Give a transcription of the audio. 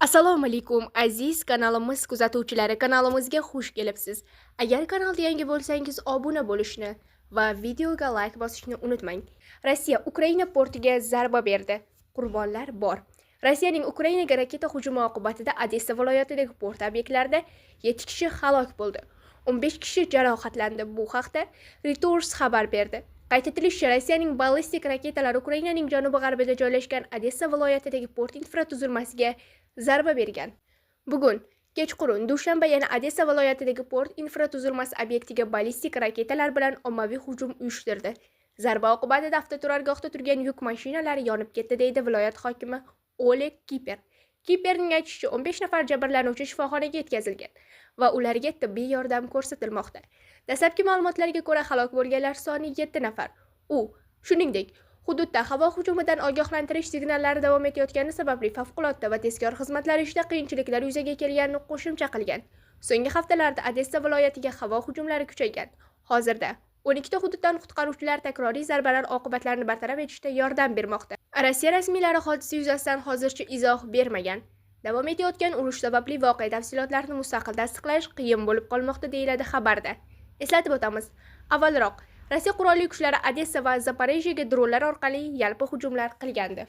Assalomu alaykum aziz kanalimiz kuzatuvchilari, kanalimizga xush kelibsiz. Agar kanalda yangi bo'lsangiz obuna bo'lishni va videoga like bosishni unutmang. Rossiya Ukraina portiga zarba berdi. Qurbonlar bor. Rossiyaning Ukrainaga raketa hujumi oqibatida Odessa viloyatidagi port obyektlarida 7 kishi halok bo'ldi. 15 kishi jarohatlandi. Bu haqda Reuters xabar berdi. Qayd etilishicha, Rossiyaning ballistik raketalari Ukrainaning janubi-g'arbida joylashgan Odessa viloyatidagi port infratuzilmasiga zarba bergan. Bugun kechqurun dushanba yana Odessa viloyatidagi port infratuzilmasi obyektiga ballistik raketalar bilan ommaviy hujum uyushtirdi. Zarba oqibatida avtoturargohda turgan yuk mashinalari yonib ketdi, deydi viloyat hokimi Oleg Kiper. Kiperning aytishicha, 15 nafar jabrlanuvchi shifoxonaga yetkazilgan va ularga tibbiy yordam ko'rsatilmoqda. Dastlabki ma'lumotlarga ko'ra, halok bo'lganlar soni 7 nafar. U, shuningdek, hududda havo hujumidan ogohlantirish signallari davom etayotgani sababli favqulodda va tezkor xizmatlar ishida qiyinchiliklar yuzaga kelganini qo'shimcha qilgan. So'nggi haftalarda Odessa viloyatiga havo hujumlari kuchaygan. Hozirda 12 ta hududdan qutqaruvchilar takroriy zarbalar oqibatlarini bartaraf etishda yordam bermoqda. Rossiya rasmiylari hodisa yuzasidan hozircha izoh bermagan. Davom etayotgan urush sababli voqea tafsilotlarini mustaqil tasdiqlash qiyin bo'lib qolmoqda, deyiladi xabarda. Eslatib o'tamiz, avvalroq Rossiya qurolli kuchlari Odessa va Zaporejyega dronlar orqali yalpi hujumlar qilgandi.